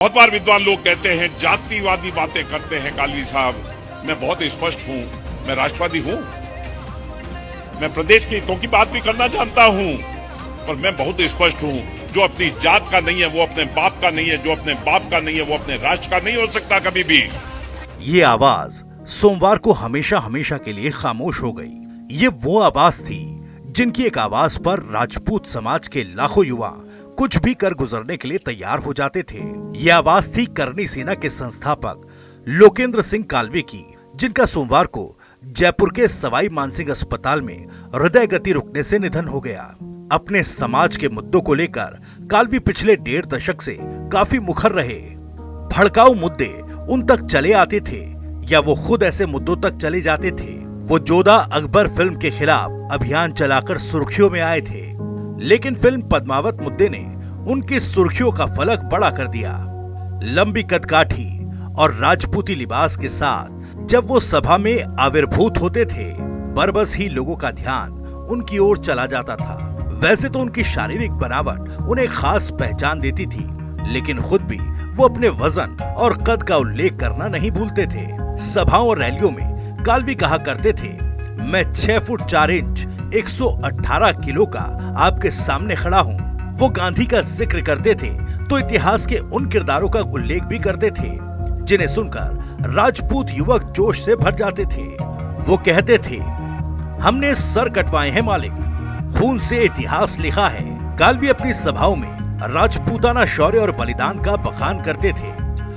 बहुत बार विद्वान लोग कहते हैं जातिवादी बातें करते हैं कालवी साहब। मैं बहुत स्पष्ट हूं, मैं राष्ट्रवादी हूं। मैं प्रदेश के हितों की बात भी करना जानता हूं, पर मैं बहुत स्पष्ट हूं, जो अपनी जात का नहीं है वो अपने बाप का नहीं है, जो अपने बाप का नहीं है वो अपने राष्ट्र का नहीं हो सकता कभी भी। ये आवाज सोमवार को हमेशा हमेशा के लिए खामोश हो गई। ये वो आवाज थी जिनकी एक आवाज पर राजपूत समाज के लाखों युवा कुछ भी कर गुजरने के लिए तैयार हो जाते थे। ये आवाज थी करनी सेना के संस्थापक लोकेंद्र सिंह कालवी की, जिनका सोमवार को जयपुर के सवाई मानसिंह अस्पताल में हृदय गति रुकने से निधन हो गया। अपने समाज के मुद्दों को लेकर कालवी पिछले 1.5 दशक से काफी मुखर रहे। भड़काऊ मुद्दे उन तक चले आते थे या वो खुद ऐसे मुद्दों तक चले जाते थे। वो जोधा अकबर फिल्म के खिलाफ अभियान चलाकर सुर्खियों में आए थे, लेकिन फिल्म पद्मावत मुद्दे ने उनकी सुर्खियों का फलक बड़ा कर दिया। लंबी कदकाठी और राजपूती लिबास के साथ जब वो सभा में आविर्भूत होते थे, बरबस ही लोगों का ध्यान उनकी ओर चला जाता था। वैसे तो उनकी शारीरिक बनावट उन्हें खास पहचान देती थी, लेकिन खुद भी वो अपने वजन और कद का उल्लेख करना नहीं भूलते थे। सभाओं और रैलियों में कालवी कहा करते थे, मैं 6 फुट 4 इंच 118 किलो का आपके सामने खड़ा हूँ। वो गांधी का जिक्र करते थे तो इतिहास के उन किरदारों का उल्लेख भी करते थे जिन्हें सुनकर राजपूत युवक जोश से भर जाते थे। वो कहते थे, हमने सर कटवाए हैं मालिक, खून से इतिहास लिखा है। कालवी अपनी सभाओं में राजपूताना शौर्य और बलिदान का बखान करते थे,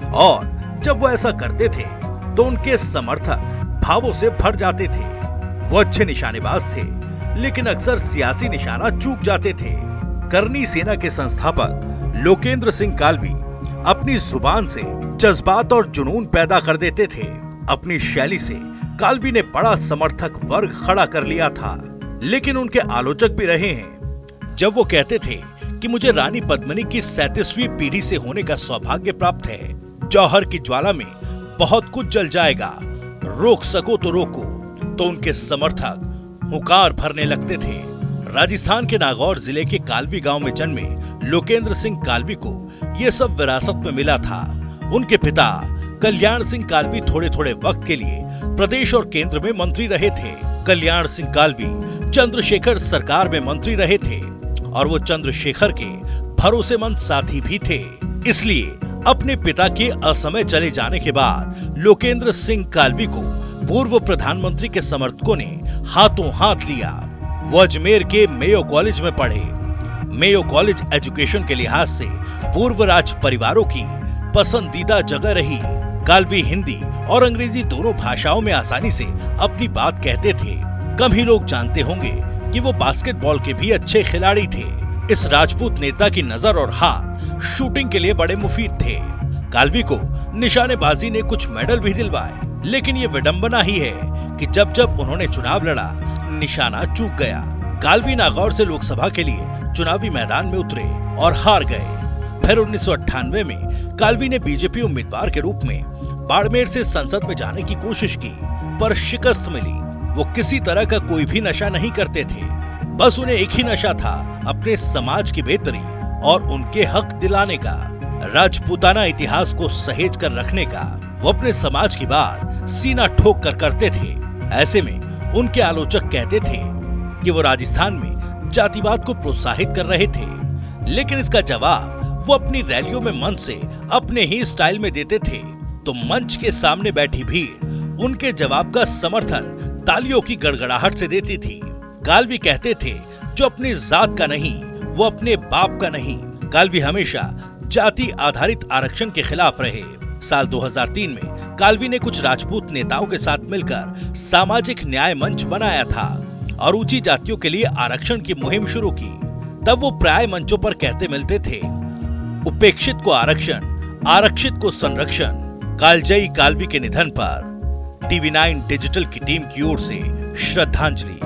और जब वो ऐसा करते थे तो उनके समर्थक भावों से भर जाते थे। वो अच्छे निशानेबाज थे, लेकिन अक्सर सियासी निशाना चूक जाते थे। करनी सेना के संस्थापक लोकेंद्र सिंह कालवी अपनी जुबान से जज्बात और जुनून पैदा कर देते थे। अपनी शैली से कालवी ने बड़ा समर्थक वर्ग खड़ा कर लिया था, लेकिन उनके आलोचक भी रहे हैं। जब वो कहते थे कि मुझे रानी पद्मिनी की 37वीं पीढ़ी से होने का सौभाग्य प्राप्त है, जौहर की ज्वाला में बहुत कुछ जल जाएगा, रोक सको तो रोको, तो उनके समर्थक हुंकार भरने लगते थे। राजस्थान के नागौर जिले के कालवी गांव में जन्मे लोकेंद्र सिंह कालवी को ये सब विरासत में मिला था। उनके पिता कल्याण सिंह कालवी थोड़े थोड़े वक्त के लिए प्रदेश और केंद्र में मंत्री रहे थे। कल्याण सिंह कालवी चंद्रशेखर सरकार में मंत्री रहे थे और वो चंद्रशेखर के भरोसेमंद साथी भी थे। इसलिए अपने पिता के असमय चले जाने के बाद लोकेंद्र सिंह कालवी को पूर्व प्रधानमंत्री के समर्थकों ने हाथों हाथ लिया। वो अजमेर के मेयो कॉलेज में पढ़े। मेयो कॉलेज एजुकेशन के लिहाज से पूर्व राज परिवारों की पसंदीदा जगह रही। कालवी हिंदी और अंग्रेजी दोनों भाषाओं में आसानी से अपनी बात कहते थे। कम ही लोग जानते होंगे कि वो बास्केटबॉल के भी अच्छे खिलाड़ी थे। इस राजपूत नेता की नजर और हाथ शूटिंग के लिए बड़े मुफीद थे। कालवी को निशानेबाजी ने कुछ मेडल भी दिलवाए, लेकिन ये विडंबना ही है कि जब जब उन्होंने चुनाव लड़ा, निशाना चूक गया। कालवी नागौर से लोकसभा के लिए चुनावी मैदान में उतरे और हार गए। फिर 1998 में कालवी ने बीजेपी उम्मीदवार के रूप में बाड़मेर से संसद में जाने की कोशिश की, पर शिकस्त मिली। वो किसी तरह का कोई भी नशा नहीं करते थे, बस उन्हें एक ही नशा था, अपने समाज की बेहतरी और उनके हक दिलाने का, राजपूताना इतिहास को सहेज कर रखने का। वो अपने समाज की बात सीना ठोक कर करते थे। ऐसे में उनके आलोचक कहते थे कि वो राजस्थान में जातिवाद को प्रोत्साहित कर रहे थे, लेकिन इसका जवाब वो अपनी रैलियों में मंच से अपने ही स्टाइल में देते थे, तो मंच के सामने बैठी भीड़ उनके जवाब का समर्थन तालियों की गड़गड़ाहट से देती थी। कालवी कहते थे, जो अपनी जात का नहीं वो अपने बाप का नहीं। कालवी हमेशा जाति आधारित आरक्षण के खिलाफ रहे। साल 2003 में कालवी ने कुछ राजपूत नेताओं के साथ मिलकर सामाजिक न्याय मंच बनाया था और ऊंची जातियों के लिए आरक्षण की मुहिम शुरू की। तब वो प्राय मंचों पर कहते मिलते थे, उपेक्षित को आरक्षण, आरक्षित को संरक्षण। कालजयी कालवी के निधन पर TV9 डिजिटल की टीम की ओर से श्रद्धांजलि।